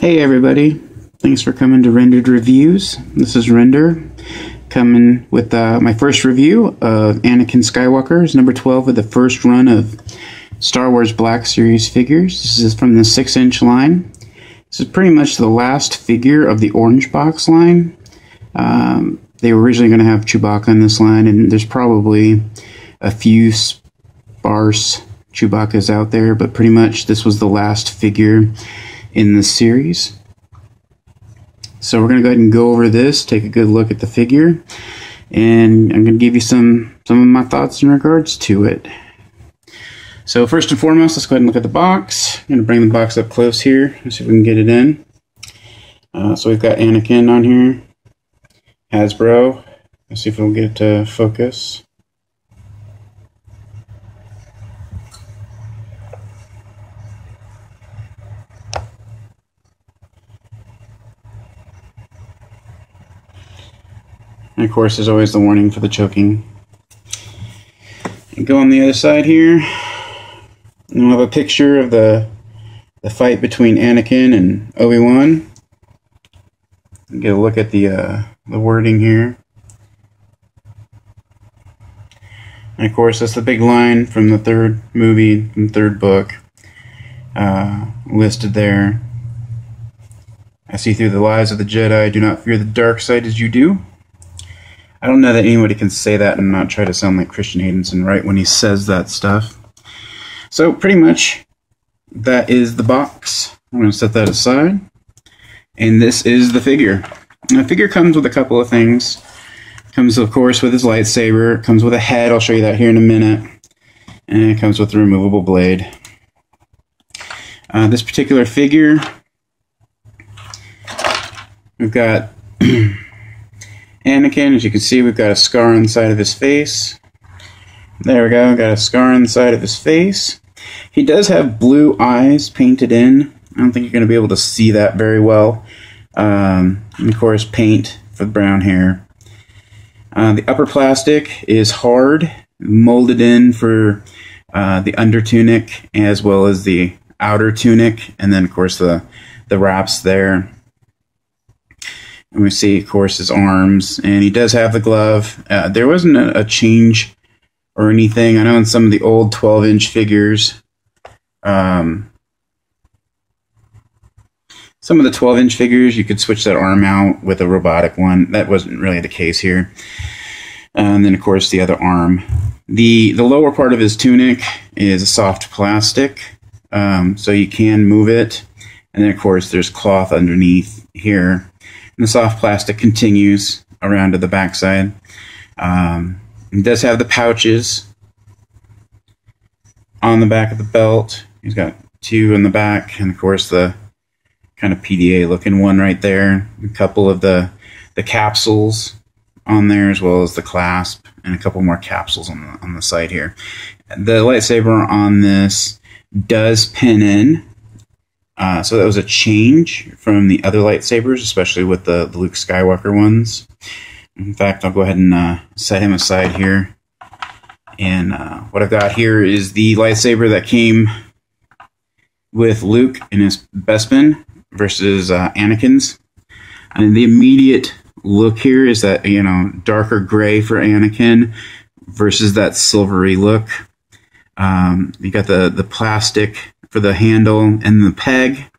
Hey everybody, thanks for coming to Ryndur'd Reviews. This is Ryndur'd coming with my first review of Anakin Skywalker's number 12 of the first run of Star Wars Black Series figures. This is from the 6-inch line. This is pretty much the last figure of the orange box line. They were originally going to have Chewbacca in this line, and there's probably a few sparse Chewbaccas out there, but pretty much this was the last figure in the series. So we're going to go ahead and go over this, take a good look at the figure, and I'm going to give you some of my thoughts in regards to it. So first and foremost, let's go ahead and look at the box. I'm going to bring the box up close here. Let's see if we can get it in. So we've got Anakin on here. Hasbro. Let's see if we'll get it to focus. And of course, there's always the warning for the choking. And go on the other side here. And we'll have a picture of the fight between Anakin and Obi-Wan. Get a look at the wording here. And of course, that's the big line from the third movie and third book listed there. I see through the lies of the Jedi. I do not fear the dark side as you do. I don't know that anybody can say that and not try to sound like Christian Haydenson right when he says that stuff. So pretty much that is the box. I'm going to set that aside. And this is the figure. And the figure comes with a couple of things. It comes, of course, with his lightsaber. It comes with a head. I'll show you that here in a minute. And it comes with a removable blade. This particular figure, we've got Anakin. As you can see, we've got a scar on the side of his face. There we go. We've got a scar on the side of his face. He does have blue eyes painted in. I don't think you're going to be able to see that very well. And of course, paint for the brown hair. The upper plastic is hard, molded in for the under tunic as well as the outer tunic, and then of course the wraps there. And we see, of course, his arms, and he does have the glove. There wasn't a change or anything. I know in some of the old 12-inch figures, some of the 12-inch figures, you could switch that arm out with a robotic one. That wasn't really the case here. And then, of course, the other arm. The lower part of his tunic is a soft plastic, so you can move it. And then, of course, there's cloth underneath here. And the soft plastic continues around to the backside. It does have the pouches on the back of the belt. He's got two in the back, and of course the kind of PDA looking one right there. A couple of the capsules on there, as well as the clasp, and a couple more capsules on the side here. The lightsaber on this does pin in. So that was a change from the other lightsabers, especially with the Luke Skywalker ones. In fact, I'll go ahead and set him aside here. And what I've got here is the lightsaber that came with Luke in his Bespin versus Anakin's. And the immediate look here is that, you know, darker gray for Anakin versus that silvery look. You got the plastic for the handle and the peg,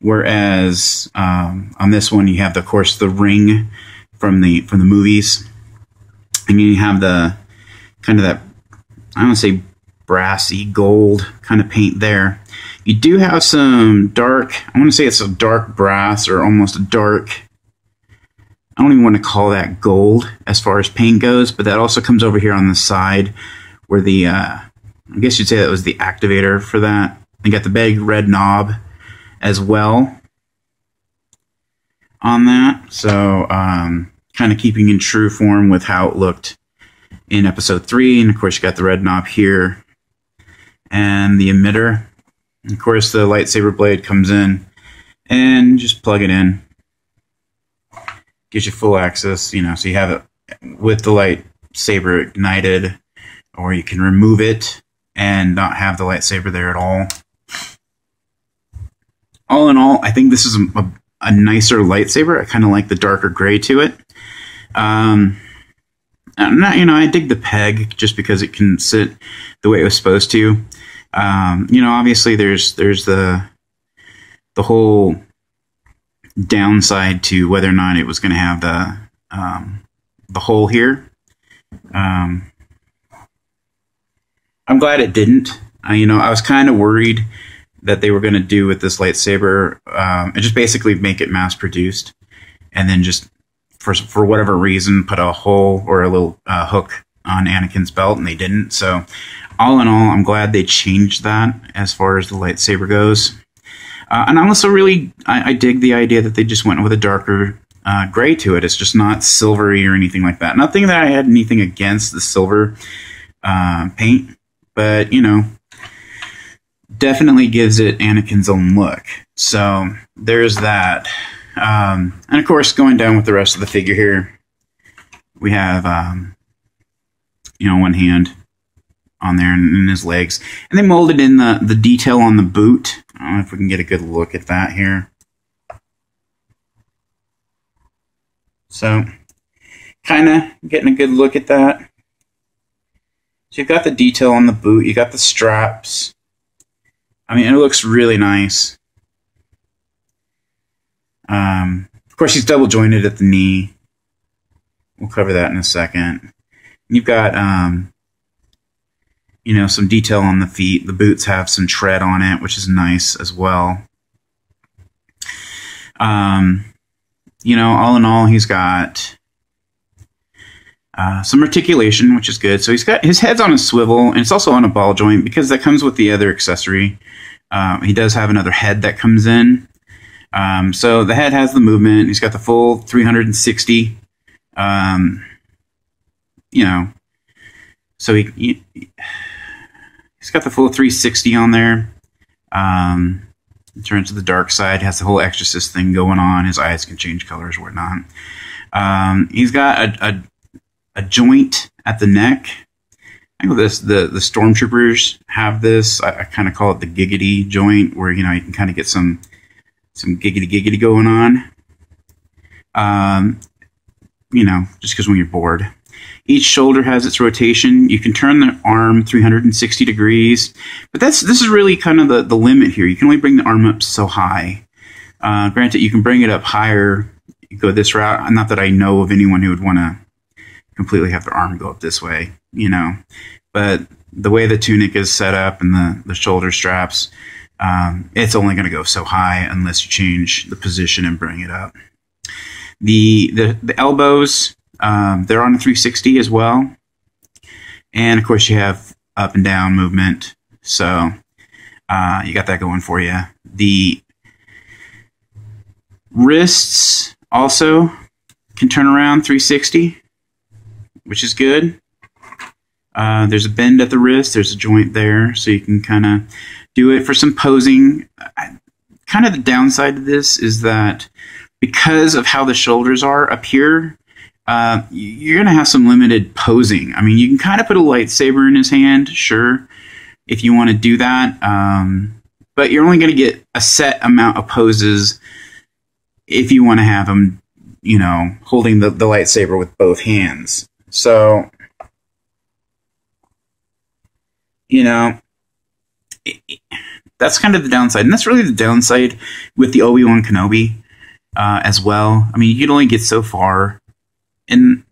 whereas on this one you have, of course, the ring from the movies, and you have the kind of that, I don't want to say brassy gold kind of paint there. You do have some dark, I want to say it's a dark brass or almost a dark, I don't even want to call that gold as far as paint goes, but that also comes over here on the side where the I guess you'd say that was the activator for that. You got the big red knob as well on that. So kind of keeping in true form with how it looked in episode 3. And of course you got the red knob here and the emitter. And of course the lightsaber blade comes in and just plug it in. Gives you full access, you know, so you have it with the lightsaber ignited, or you can remove it and not have the lightsaber there at all. all in all, I think this is a nicer lightsaber. I kind of like the darker gray to it. I dig the peg just because it can sit the way it was supposed to. Obviously there's the whole downside to whether or not it was going to have the hole here. I'm glad it didn't. I was kind of worried that they were going to do with this lightsaber and just basically make it mass produced, and then just for whatever reason put a hole or a little hook on Anakin's belt, and they didn't. So all in all, I'm glad they changed that as far as the lightsaber goes. And I'm also I dig the idea that they just went with a darker gray to it. It's just not silvery or anything like that. Nothing that I had anything against the silver paint, but definitely gives it Anakin's own look. So there's that. And of course, going down with the rest of the figure here, we have one hand on there and his legs, and they molded in the detail on the boot. I don't know if we can get a good look at that here. So kind of getting a good look at that. So you've got the detail on the boot, you got the straps. I mean, it looks really nice. Of course, he's double jointed at the knee. We'll cover that in a second. You've got some detail on the feet. The boots have some tread on it, which is nice as well. All in all, he's got some articulation, which is good. So he's got his head's on a swivel, and it's also on a ball joint because that comes with the other accessory. He does have another head that comes in. So the head has the movement. He's got the full 360. So he's got the full 360 on there. Turns to the dark side, has the whole exorcist thing going on. His eyes can change colors, whatnot. He's got a joint at the neck. I think the stormtroopers have this. I kind of call it the giggity joint, where you can kind of get some giggity going on. Just because when you're bored. Each shoulder has its rotation. You can turn the arm 360 degrees, but this is really kind of the limit here. You can only bring the arm up so high. Granted, you can bring it up higher. You go this route. Not that I know of anyone who would want to completely have their arm go up this way, But the way the tunic is set up and the shoulder straps, it's only going to go so high unless you change the position and bring it up. The elbows, they're on a 360 as well. And of course you have up and down movement. So you got that going for you. The wrists also can turn around 360, which is good. There's a bend at the wrist. There's a joint there, so you can kind of do it for some posing. Kind of the downside to this is that because of how the shoulders are up here, you're going to have some limited posing. I mean, you can kind of put a lightsaber in his hand, sure, if you want to do that. But you're only going to get a set amount of poses if you want to have him, holding the lightsaber with both hands. So, that's kind of the downside. And that's really the downside with the Obi-Wan Kenobi as well. I mean, you can only get so far. And,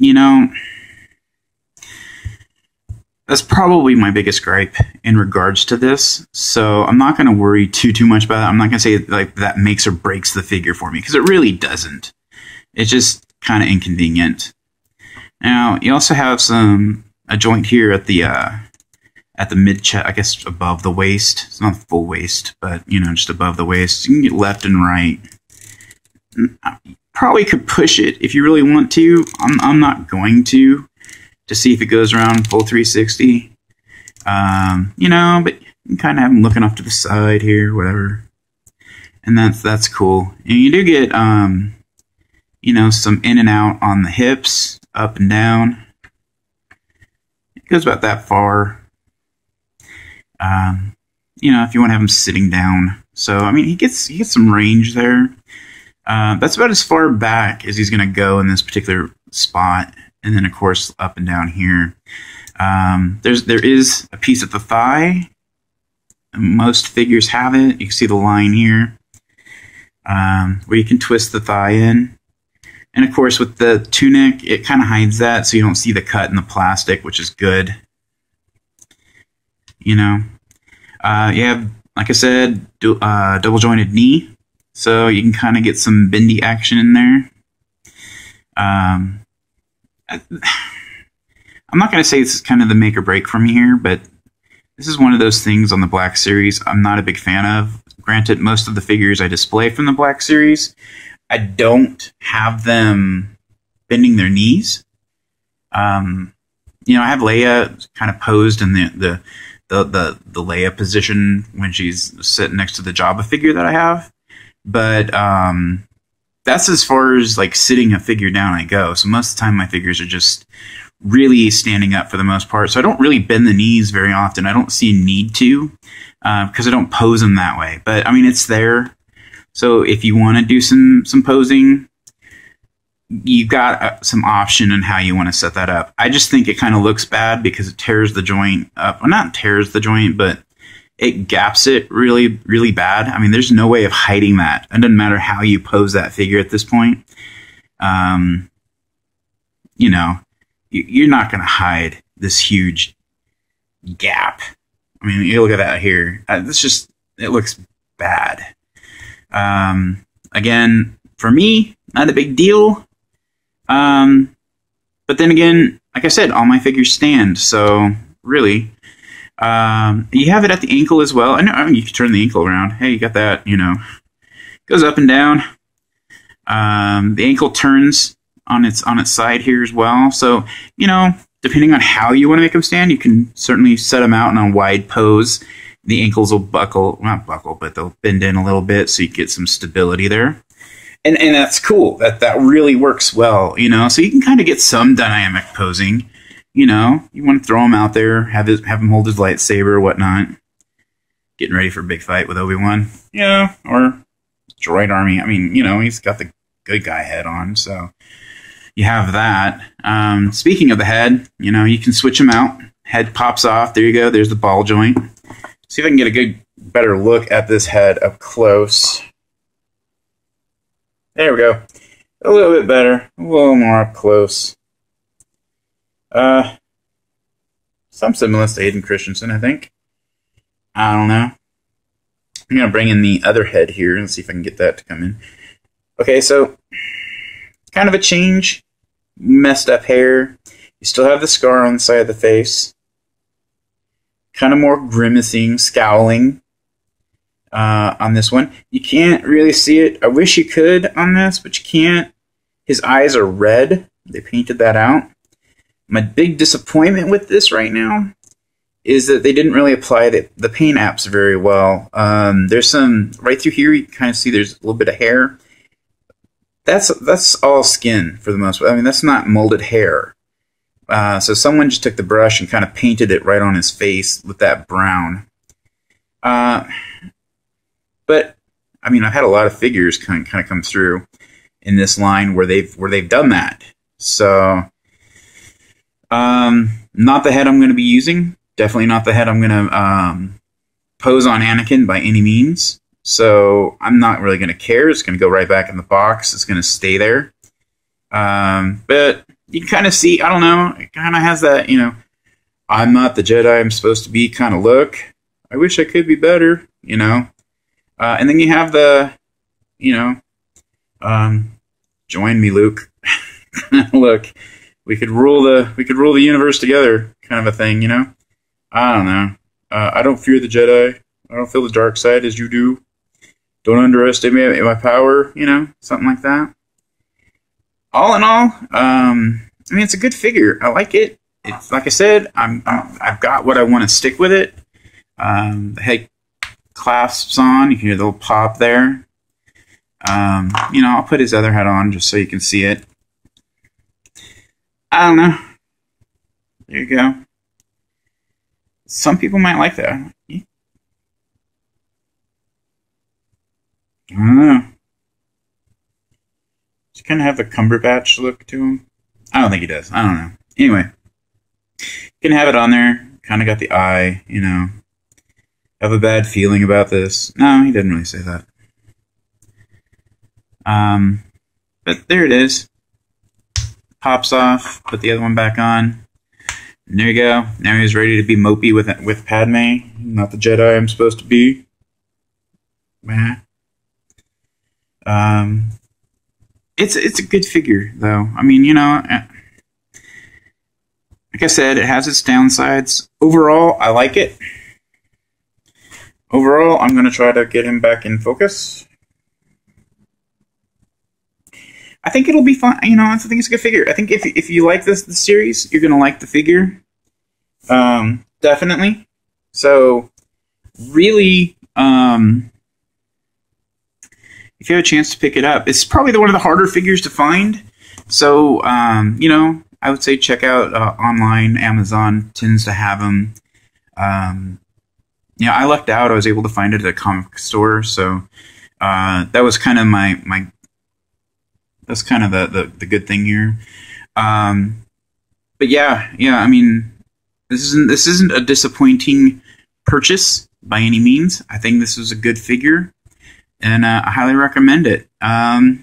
that's probably my biggest gripe in regards to this. So I'm not going to worry too much about it. I'm not going to say like that makes or breaks the figure for me, because it really doesn't. It's just kind of inconvenient. Now, you also have a joint here at the mid chest, I guess above the waist. It's not the full waist, but just above the waist. You can get left and right. Probably could push it if you really want to. I'm not going to see if it goes around full 360. But you can kind of have them looking off to the side here, whatever. And that's cool. And you do get some in and out on the hips, up and down. It goes about that far. If you want to have them sitting down, So I mean, he gets some range there. That's about as far back as he's going to go in this particular spot, and then of course up and down here. There is a piece at the thigh. Most figures have it. You can see the line here, where you can twist the thigh in. And of course, with the tunic, it kind of hides that, so you don't see the cut in the plastic, which is good. You know, you have, like I said, double jointed knee, so you can kind of get some bendy action in there. I'm not going to say this is kind of the make or break for me here, but this is one of those things on the Black Series I'm not a big fan of. Granted, most of the figures I display from the Black Series, I don't have them bending their knees. You know, I have Leia kind of posed in the Leia position when she's sitting next to the Jabba figure that I have, but that's as far as like sitting a figure down I go. So most of the time my figures are just really standing up for the most part. So I don't really bend the knees very often. I don't see a need to, because I don't pose them that way. But I mean, it's there. So if you want to do some posing, you've got some option in how you want to set that up. I just think it kind of looks bad because it tears the joint up. Well, not tears the joint, but it gaps it really, really bad. I mean, there's no way of hiding that. It doesn't matter how you pose that figure at this point. You know, you're not going to hide this huge gap. I mean, you look at that here. It's just, it looks bad. Again, for me, not a big deal. But then again, like I said, all my figures stand. So really, you have it at the ankle as well. I mean, you can turn the ankle around. Hey, you got that, you know, goes up and down. The ankle turns on its side here as well. So, you know, depending on how you want to make them stand, you can certainly set them out in a wide pose. The ankles will buckle, not buckle, but they'll bend in a little bit so you get some stability there. And that's cool. That really works well, you know. So you can kind of get some dynamic posing. You know, you want to throw him out there, have him hold his lightsaber or whatnot. Getting ready for a big fight with Obi-Wan. Yeah, or droid army. I mean, you know, he's got the good guy head on, so you have that. Speaking of the head, you know, you can switch him out. Head pops off. There you go. There's the ball joint. See if I can get a better look at this head up close. There we go. A little bit better. A little more up close. Some semblance to Hayden Christensen, I think. I don't know. I'm going to bring in the other head here and see if I can get that to come in. Okay, so kind of a change. Messed up hair. You still have the scar on the side of the face. Kind of more grimacing, scowling on this one. You can't really see it. I wish you could on this, but you can't. His eyes are red. They painted that out. My big disappointment with this right now is that they didn't really apply the paint apps very well. There's some, right through here, you can kind of see there's a little bit of hair. That's all skin for the most part. I mean, that's not molded hair. So someone just took the brush and kind of painted it right on his face with that brown. But I mean, I've had a lot of figures kind of come through in this line where they've done that. So, not the head I'm going to be using. Definitely not the head I'm going to pose on Anakin by any means. So I'm not really going to care. It's going to go right back in the box. It's going to stay there. But you can kind of see, I don't know, it kind of has that, you know, I'm not the Jedi I'm supposed to be kind of look. I wish I could be better, you know. And then you have the, you know, join me, Luke. Look, we could rule the universe together, kind of a thing, you know. I don't know. I don't fear the Jedi. I don't feel the dark side as you do. Don't underestimate my power, you know, something like that. All in all, I mean, it's a good figure. I like it. It's like I said, I've got what I want to stick with it. The head clasps on. You can hear the little pop there. You know, I'll put his other head on just so you can see it. I don't know. There you go. Some people might like that. I don't know. Does he kind of have the Cumberbatch look to him? I don't think he does. I don't know. Anyway, you can have it on there. Kind of got the eye, you know. Have a bad feeling about this. No, he didn't really say that. But there it is. Pops off. Put the other one back on. And there you go. Now he's ready to be mopey with Padme. Not the Jedi I'm supposed to be. It's a good figure, though. I mean, you know, like I said, it has its downsides. Overall, I like it. Overall, I'm going to try to get him back in focus. I think it'll be fun. You know, I think it's a good figure. I think if you like the series, you're going to like the figure. Definitely. So, really, if you have a chance to pick it up, it's probably one of the harder figures to find. So, you know, I would say check out online. Amazon tends to have them. You know, I lucked out. I was able to find it at a comic store. So, that was kind of that's kind of the good thing here. But yeah, I mean, this isn't a disappointing purchase by any means. I think this was a good figure, and I highly recommend it. I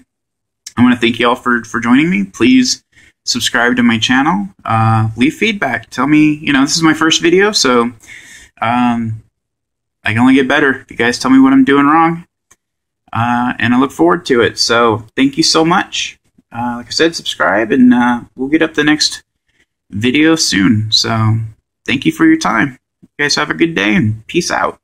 want to thank you all for joining me. Please subscribe to my channel. Leave feedback. Tell me, you know, this is my first video, so I can only get better if you guys tell me what I'm doing wrong. And I look forward to it. So thank you so much. Like I said, subscribe, and we'll get up the next video soon. So thank you for your time. You guys have a good day, and peace out.